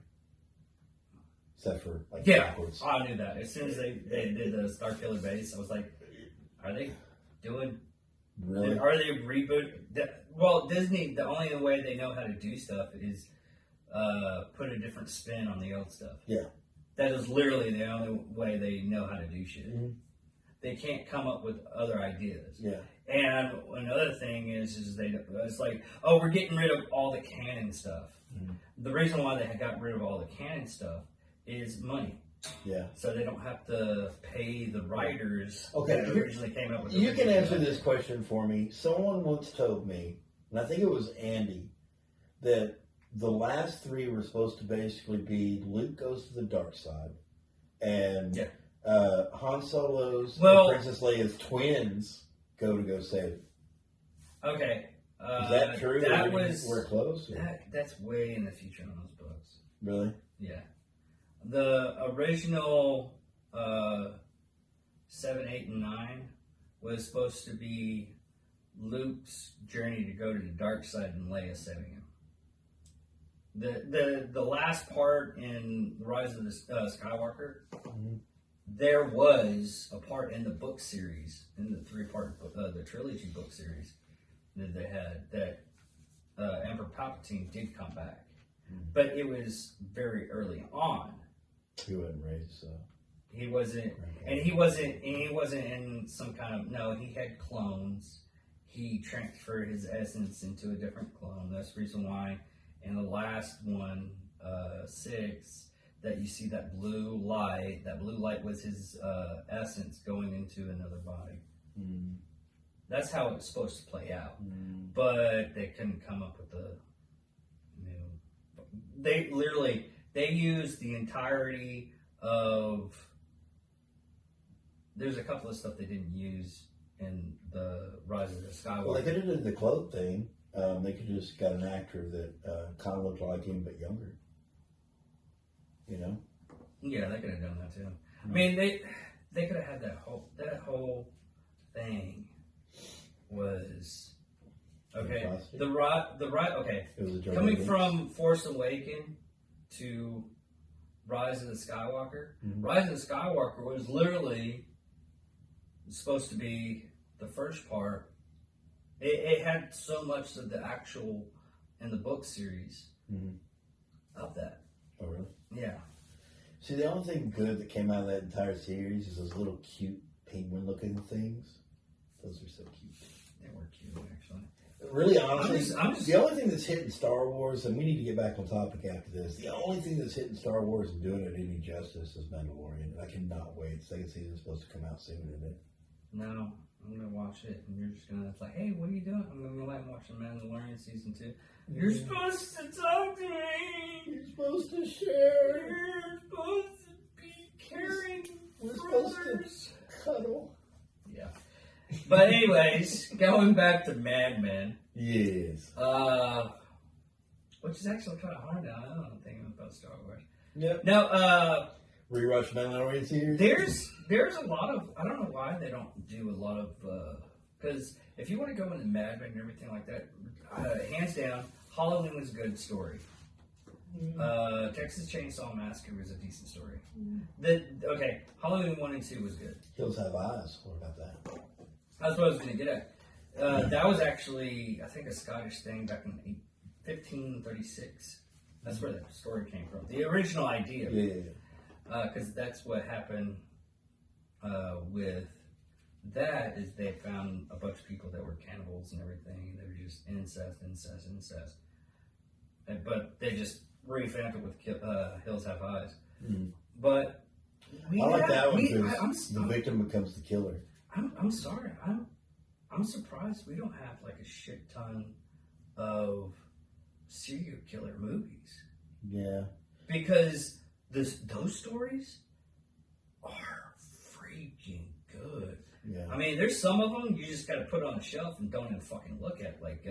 Except for, backwards. I knew that. As soon as they did the Starkiller Base, I was like, are they doing... Really? Are they rebooting? Well, Disney, the only way they know how to do stuff is put a different spin on the old stuff. Yeah. That is literally the only way they know how to do shit. Mm-hmm. They can't come up with other ideas. Yeah. And another thing is it's like, oh, we're getting rid of all the canon stuff. Mm-hmm. The reason why they got rid of all the canon stuff is money. Yeah. So they don't have to pay the writers that originally came up with. You can answer this question for me. Someone once told me, and I think it was Andy, that the last three were supposed to basically be Luke goes to the dark side, and Han Solo's and Princess Leia's twins go save it. Okay. Is that true? We're close? That's way in the future on those books. Really? Yeah. The original 7, 8, and 9 was supposed to be Luke's journey to go to the dark side and Leia saving him. The last part in Rise of the Skywalker, mm-hmm. there was a part in the book series, in the 3-part the trilogy book series that they had, that Emperor Palpatine did come back, but it was very early on. He wasn't raised, so he wasn't, and he wasn't in some kind of he had clones. He transferred his essence into a different clone. That's the reason why in the last one, 6, that you see that blue light. That blue light was his essence going into another body. Mm. That's how it's supposed to play out. Mm. But they couldn't come up with the new. They used the entirety of. There's a couple of stuff they didn't use in the Rise of the Skywalker. Well, they could have done the cloak thing. They could have just got an actor that kind of looked like him but younger. Yeah, they could have done that too. Mm-hmm. I mean, they could have had that whole thing was okay. The right okay. Coming from Force Awakens to Rise of the Skywalker. Mm-hmm. Rise of the Skywalker was literally supposed to be the first part. It had so much of the actual in the book series of that. Oh, really? Yeah. See, the only thing good that came out of that entire series is those little cute penguin-looking things. Those are so cute. They were cute, actually. Really, honestly, the only thing that's hitting Star Wars, and we need to get back on topic after this, the only thing that's hitting Star Wars and doing it any justice is Mandalorian. I cannot wait. Second season is supposed to come out soon, isn't it? No, I'm gonna watch it, and you're just gonna it's like, hey, what are you doing? I'm gonna be like watching Mandalorian season 2. You're supposed to talk to me. You're supposed to share. You're supposed to be caring. We're supposed to cuddle. Yeah. But anyways, going back to Mad Men. Yes. Which is actually kind of hard now. I don't know thinking about Star Wars. Yep. Now, Rewatch Mandalorian series. There's a lot of I don't know why they don't do a lot of because if you want to go into Mad Men and everything like that, hands down, Halloween was a good story. Texas Chainsaw Massacre was a decent story. Halloween 1 and 2 was good. Hills Have Eyes. What about that? That's what I was going to get at. That was actually, I think, a Scottish thing back in 1536. That's where the story came from. The original idea. Yeah. Because that's what happened with that is they found a bunch of people that were cannibals and everything. They were just incest. But they just revamped it with Hills Have Eyes. Mm-hmm. But I like that one because the victim becomes the killer. I'm sorry. I'm surprised we don't have like a shit ton of serial killer movies. Yeah. Because those stories are freaking good. Yeah. I mean, there's some of them you just got to put on a shelf and don't even fucking look at. Like,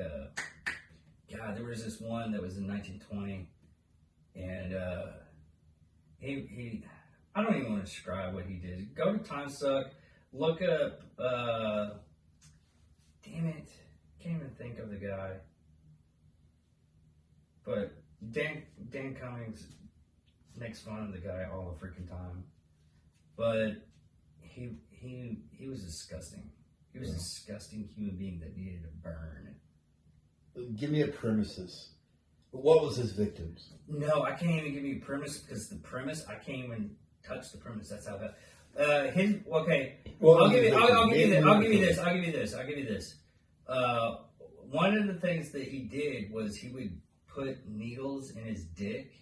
God, there was this one that was in 1920, and he I don't even want to describe what he did. Go to Timesuck, look up. Damn it, can't even think of the guy. But Dan Cummings makes fun of the guy all the freaking time. But he was disgusting. He was a disgusting human being that needed to burn. Give me a premises. What was his victims? No, I can't even give you a premise because the premise I can't even touch the premise. That's how bad. I'll give you this. One of the things that he did was he would put needles in his dick.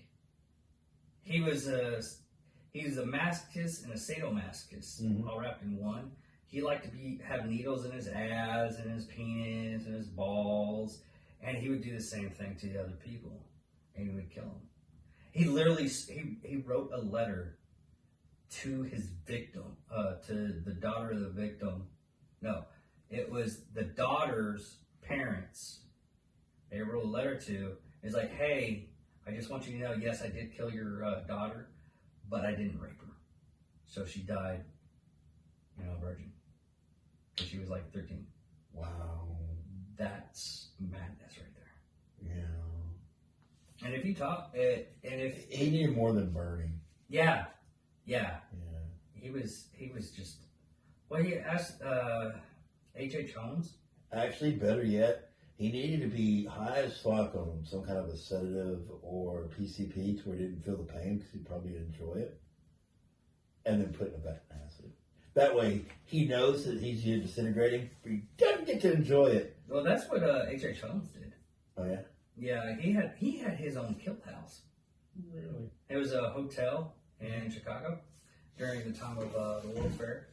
He was a masochist and a sadomasochist all wrapped in one. He liked to have needles in his ass and his penis and his balls, and he would do the same thing to the other people, and he would kill them. He literally he wrote a letter to his victim, to the daughter of the victim. No, it was the daughter's parents. They wrote a letter to. It's like, hey, I just want you to know, yes, I did kill your daughter, but I didn't rape her. So she died, a virgin. Because she was like 13. Wow. That's madness right there. Yeah. And if you talk, and if he needed more than burning. Yeah. He was just. Well, he asked H.H. Holmes. Actually, better yet, he needed to be high as fuck on some kind of a sedative or PCP to where he didn't feel the pain because he probably didn't enjoy it, and then put in a vat of acid. That way, he knows that he's disintegrating, but he doesn't get to enjoy it. Well, that's what H.H. Holmes did. Oh yeah. Yeah, he had his own kilt house. Really? It was a hotel in Chicago during the time of the World's Fair,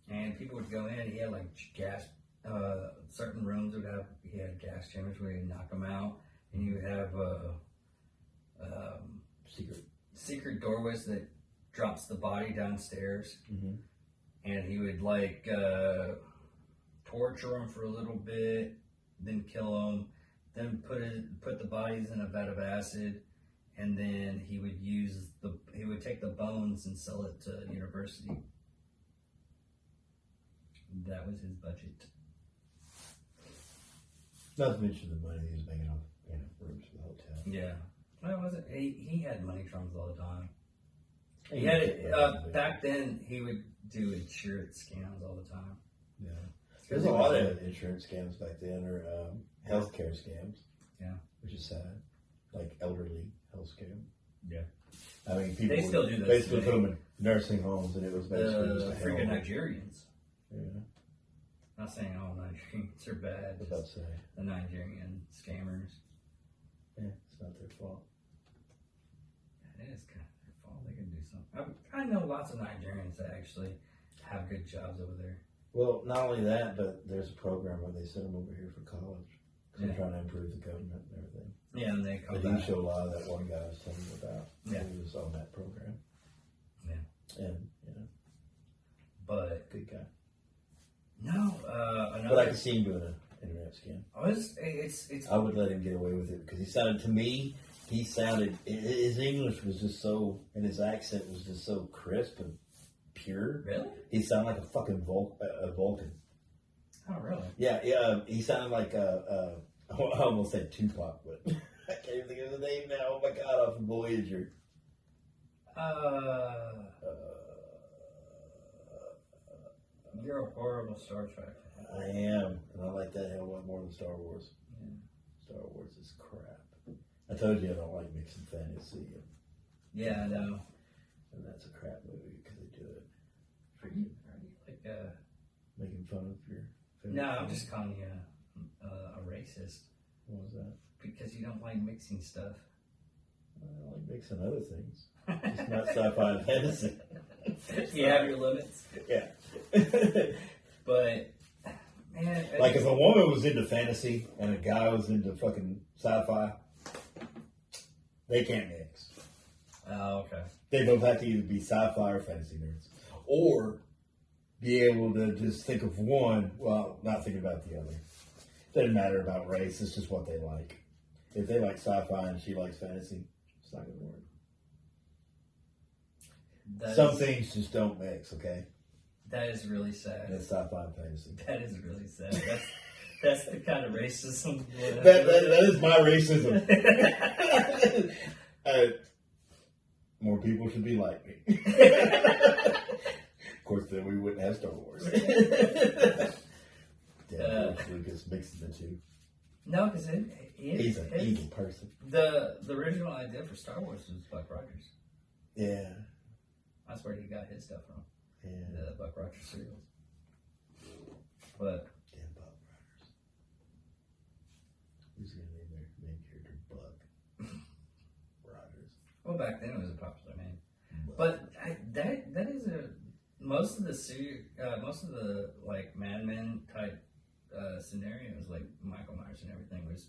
and people would go in. He had like gas. Certain rooms he had gas chambers where he'd knock them out, and he would have secret doorways that drops the body downstairs, and he would like torture them for a little bit, then kill them, then put the bodies in a vat of acid, and then he would take the bones and sell it to university. That was his budget. Not to mention the money he was making off rooms for the hotel. Yeah. Well, wasn't he had money troubles all the time. He had it back then. He would do insurance scams all the time. Yeah, there's a lot of insurance scams back then, or healthcare scams. Yeah, which is sad, like elderly health scam. Yeah, I mean, people they still do those. Basically, put them in nursing homes, and it was basically the freaking Nigerians. Yeah. Not saying all Nigerians are bad. What about to say? The Nigerian scammers. Yeah, it's not their fault. It is kind of their fault. They can do something. I know lots of Nigerians that actually have good jobs over there. Well, not only that, but there's a program where they send them over here for college. They're trying to improve the government and everything. Yeah, and they come But back. he showed a lot of that one guy I was telling you about. Yeah. He was on that program. Yeah. And, But good guy. no, another. But I could see him doing an internet scan. It's. I would let him get away with it because he sounded, his English was just so, and his accent was just so crisp and pure. Really? He sounded like a fucking Vulcan. Oh, really? Yeah, he sounded like I almost said Tupac, but I can't even think of the name now. Oh my god, off of Voyager. You're a horrible Star Trek fan. I am, and I like that hell a lot more than Star Wars. Yeah. Star Wars is crap. I told you I don't like mixing fantasy, Yeah, I know. and that's a crap movie because they do it. Are you like Making fun of your favorite No, I'm film? just calling you a racist What was that? because you don't like mixing stuff. I like mixing other things. Just not sci-fi and fantasy. You have your limits, Yeah. but man, Like if a woman was into fantasy and a guy was into fucking sci-fi, they can't mix. oh, okay. They both have to either be sci-fi or fantasy nerds, or be able to just think of one while not thinking about the other. Doesn't matter about race; it's just what they like. If they like sci-fi and she likes fantasy, it's not going to work. Some things just don't mix. Okay, That is really sad. and it's sci-fi and fantasy. That is really sad. That's the kind of racism. That is my racism. More people should be like me. Of course, then we wouldn't have Star Wars. George Lucas mixing the two. No, because He's an evil person. The original idea for Star Wars was Buck Rogers. Yeah. That's where he got his stuff from. Yeah. The Buck Rogers cereals. But Damn Buck Rogers. Who's going to name their main character Buck? Rogers. well, back then it was a popular name. Buck. But that is most of the like Mad Men type scenarios, like Michael Myers and everything, was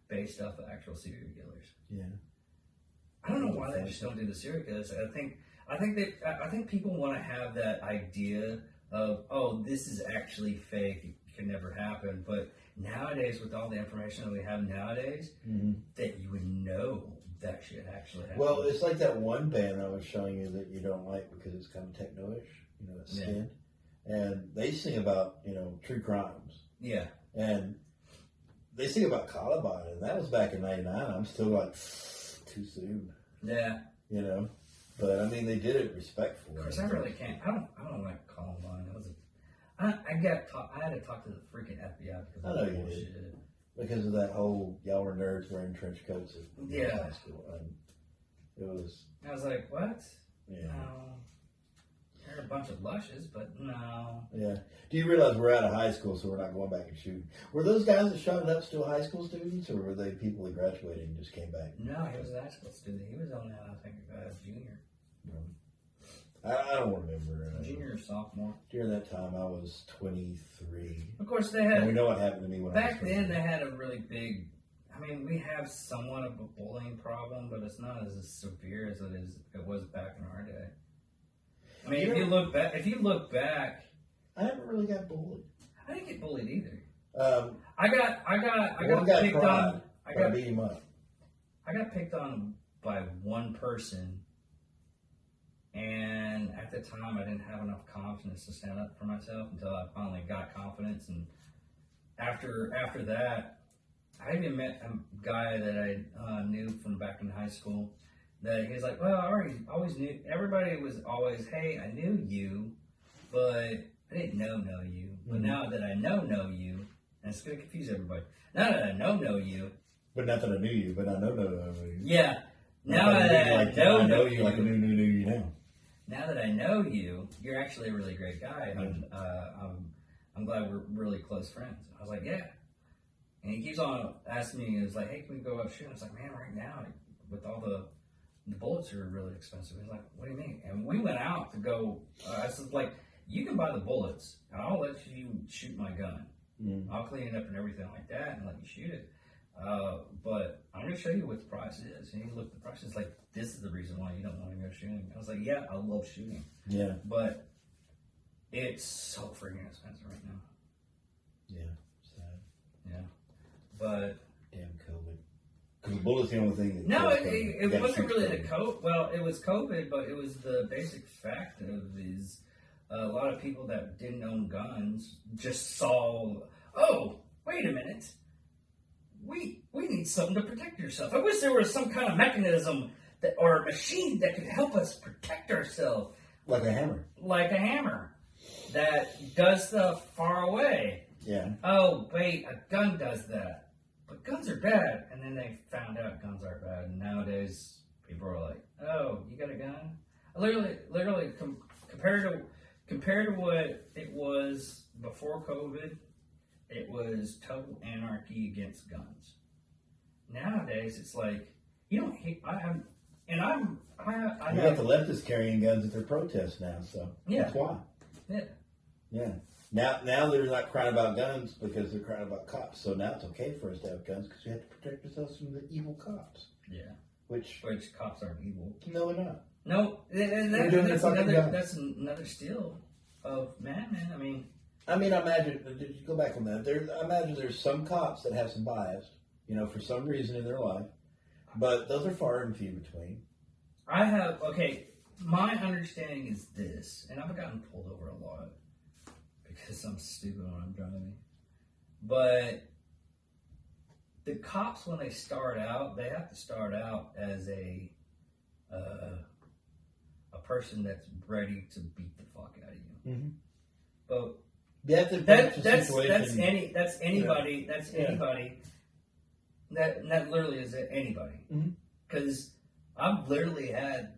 based off of actual serial killers. Yeah. I don't know why they just don't do the serial killers. I think people want to have that idea of, oh, this is actually fake. It can never happen. But nowadays, with all the information that we have nowadays, that you would know that shit actually happened. Well, it's like that one band I was showing you that you don't like because it's kind of techno-ish, it's Skin. And they sing about, true crimes. Yeah. And they sing about Columbine, and that was back in '99. I'm still like, too soon. Yeah. But I mean, they did it respectfully. Of course, I really can't. I don't like Columbine. I had to talk to the freaking FBI because I of know that you bullshit. did. Because of that whole y'all were nerds wearing trench coats at high school. And it was. I was like, what? Yeah. No. They're a bunch of lushes, but no. Yeah. Do you realize we're out of high school, so we're not going back and shooting? Were those guys that shot it up still high school students, or were they people that graduated and just came back? No, he was a high school student. He was only, I think, junior. I don't remember. Junior or sophomore. During that time, I was 23. Of course, they And we had. know what happened to me when I was Back then, 23. they had a really big. I mean, we have somewhat of a bullying problem, but it's not as severe as it was back in our day. I mean, if you look back, I never really got bullied. I didn't get bullied either. I I got picked on. I beat him up. I got picked on by one person, and at the time I didn't have enough confidence to stand up for myself until I finally got confidence. And after that, I even met a guy that I knew from back in high school. That he's like, well, I always knew. Everybody was always, hey, I knew you, but I didn't know you. But now that I know you, and it's going to confuse everybody. Now that I know you. But not that I knew you, but I know you. Yeah. Now that I know you, like I knew you now. Now that I know you, you're actually a really great guy. And I'm glad we're really close friends. I was like, yeah. And he keeps on asking me, he's like, hey, can we go out shooting? I was like, man, right now, with all the bullets are really expensive. He's like, what do you mean? And we went out to go, I was like, you can buy the bullets, and I'll let you shoot my gun. Mm. I'll clean it up and everything like that, and let you shoot it. But I'm going to show you what the price is. And he looked at the price. It's like, this is the reason why you don't want to go shooting. I was like, yeah, I love shooting. Yeah. But it's so freaking expensive right now. Yeah. Sad. Yeah. But damn COVID. Because the bullet's the only thing that. No, it wasn't really the COVID. Well, it was COVID, but it was the basic fact of is a lot of people that didn't own guns just saw, oh, wait a minute. We need something to protect yourself. I wish there was some kind of mechanism that, or machine that could help us protect ourselves. Like a hammer. Like a hammer that does stuff far away. Yeah. Oh, wait, a gun does that. But guns are bad. And then they found out guns aren't bad. And nowadays, people are like, oh, you got a gun? Literally, compared to what it was before COVID, it was total anarchy against guns. Nowadays, it's like, you don't hate, I got the leftists carrying guns at their protests now, so yeah. That's why. Yeah. Yeah. Now they're not crying about guns because they're crying about cops. So now it's okay for us to have guns because we have to protect ourselves from the evil cops. Yeah. Which cops aren't evil. No, they're not. No, that's another steal of madman. I imagine. Did you go back on that? I imagine there's some cops that have some bias, for some reason in their life, but those are far and few between. My understanding is this, and I've gotten pulled over a lot because I'm stupid when I'm driving. But the cops, when they start out, they have to start out as a person that's ready to beat the fuck out of you. Mm-hmm. But that's anybody. That literally is anybody. Because I've literally had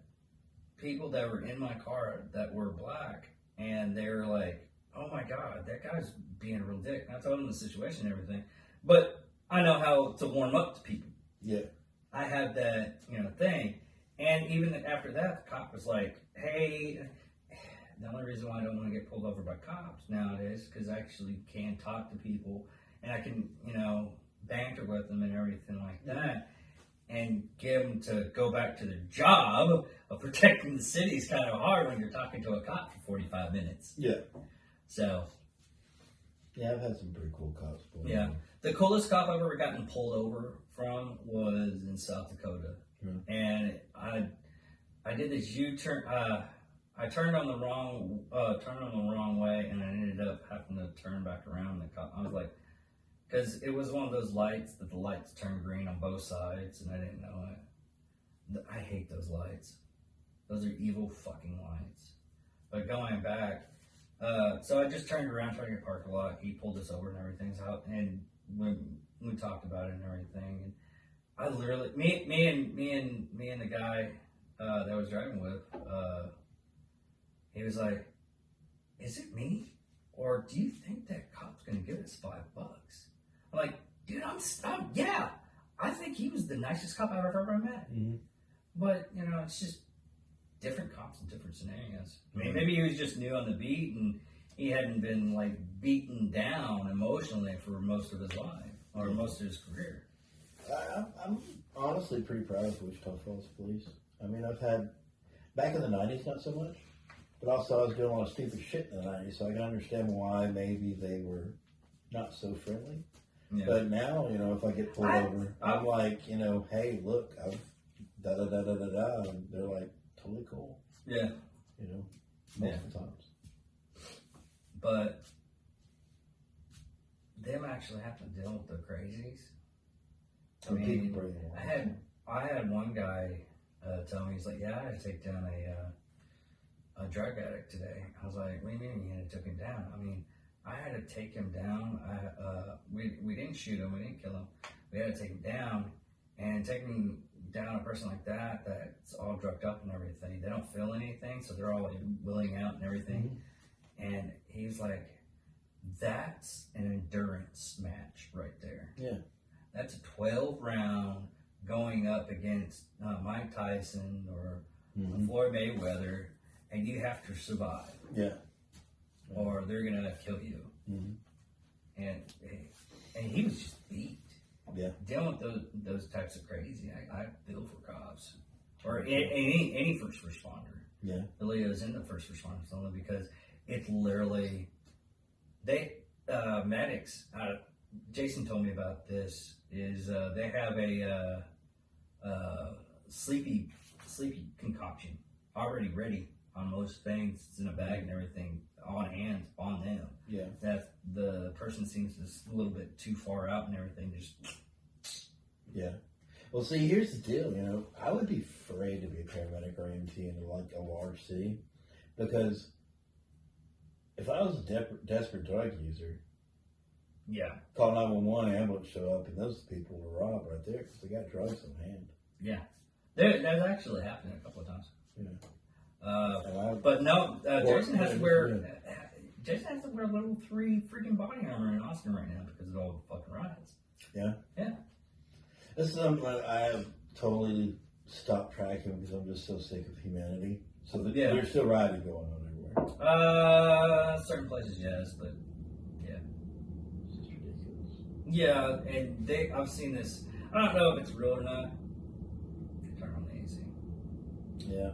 people that were in my car that were black, and they were like, "Oh my god, that guy's being a real dick." And I told them the situation and everything, but I know how to warm up to people. Yeah, I have that thing, and even after that, the cop was like, "Hey." The only reason why I don't want to get pulled over by cops nowadays because I actually can talk to people and I can, banter with them and everything like that and get them to go back to their job of protecting the city is kind of hard when you're talking to a cop for 45 minutes. Yeah. So. Yeah, I've had some pretty cool cops. Yeah. The coolest cop I've ever gotten pulled over from was in South Dakota. Mm-hmm. And I did this U-turn. I turned on the wrong way, and I ended up having to turn back around. I was like, because it was one of those lights that the lights turn green on both sides, and I didn't know it. I hate those lights. Those are evil fucking lights. But going back, so I just turned around trying to get parked a lot. He pulled us over and everything's out, and we talked about it and everything. And I literally, me and the guy that I was driving with. He was like, "Is it me, or do you think that cop's gonna give us $5?" I'm like, "Dude, yeah. I think he was the nicest cop I've ever met." Mm-hmm. But it's just different cops in different scenarios. Maybe he was just new on the beat and he hadn't been like beaten down emotionally for most of his life or most of his career. I'm honestly pretty proud of Wichita Falls Police. I've had back in the '90s, not so much. But also, I was doing a lot of stupid shit in the '90s, so I can understand why maybe they were not so friendly. Yeah. But now, if I get pulled over, I'm like, hey, look, I've da-da-da-da-da-da, and they're like, totally cool. Yeah. Most of the times. But them actually have to deal with the crazies. I had one guy tell me, he's like, yeah, I had to take down a drug addict today. I was like, what do you mean you had to take him down? I had to take him down. We didn't shoot him. We didn't kill him. We had to take him down. And taking down a person like that's all drugged up and everything, they don't feel anything, so they're all like willing out and everything. Mm-hmm. And he's like, that's an endurance match right there. Yeah. That's a 12 round going up against Mike Tyson or Floyd Mayweather, and you have to survive. Yeah. they're gonna kill you. Mm-hmm. And he was just beat. Yeah. Dealing with those types of crazy, I feel for cops or any first responder. Yeah. Leo's in the first responders only because it's literally medics. Jason told me about this. Is they have a sleepy concoction already ready on most things. It's in a bag and everything on hand on them. Yeah. That the person seems just a little bit too far out and everything. Just yeah. Well, see, here's the deal. You know, I would be afraid to be a paramedic or EMT in like a large city because if I was a desperate drug user, yeah, call 911, ambulance show up, and those people were robbed right there because they got drugs in hand. Yeah, that's actually happened a couple of times. Yeah. But no, Jason has to wear level 3 freaking body armor in Austin right now because of all the fucking riots. Yeah. Yeah. This is something that I have totally stopped tracking because I'm just so sick of humanity. So there's still rioting going on everywhere. Certain places, yes, but yeah. It's just ridiculous. Yeah, and I've seen this. I don't know if it's real or not. Turn on the AC. Yeah.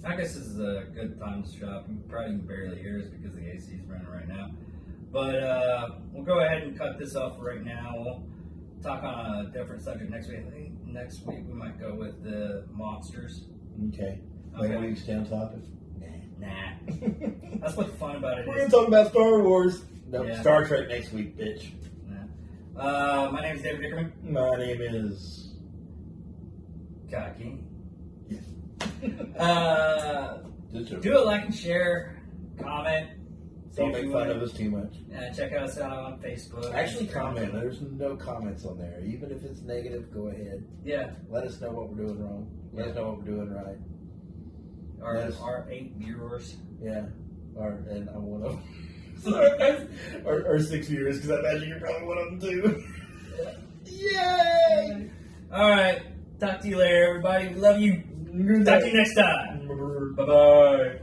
I guess this is a good time to shop. You probably can barely hear us because the AC is running right now. But we'll go ahead and cut this off right now. We'll talk on a different subject next week. I think next week we might go with the monsters. Okay. Like we stay on topic? Nah. That's what's fun about it. We're going to talk about Star Wars. No, Yeah. Star Trek next week, bitch. Nah. My name is David Dickerman. My name is... Kaki. Do Do a like and share, comment. Don't make fun of us too much. Check us out on Facebook. Actually, comment. There's no comments on there. Even if it's negative, go ahead. Yeah. Let us know what we're doing wrong. Let us know what we're doing right. Our 8 viewers. Yeah. And I'm one of them. or 6 viewers, because I imagine you're probably one of them too. Yay! All right. Talk to you later, everybody. We love you. Talk to you next time. Bye-bye.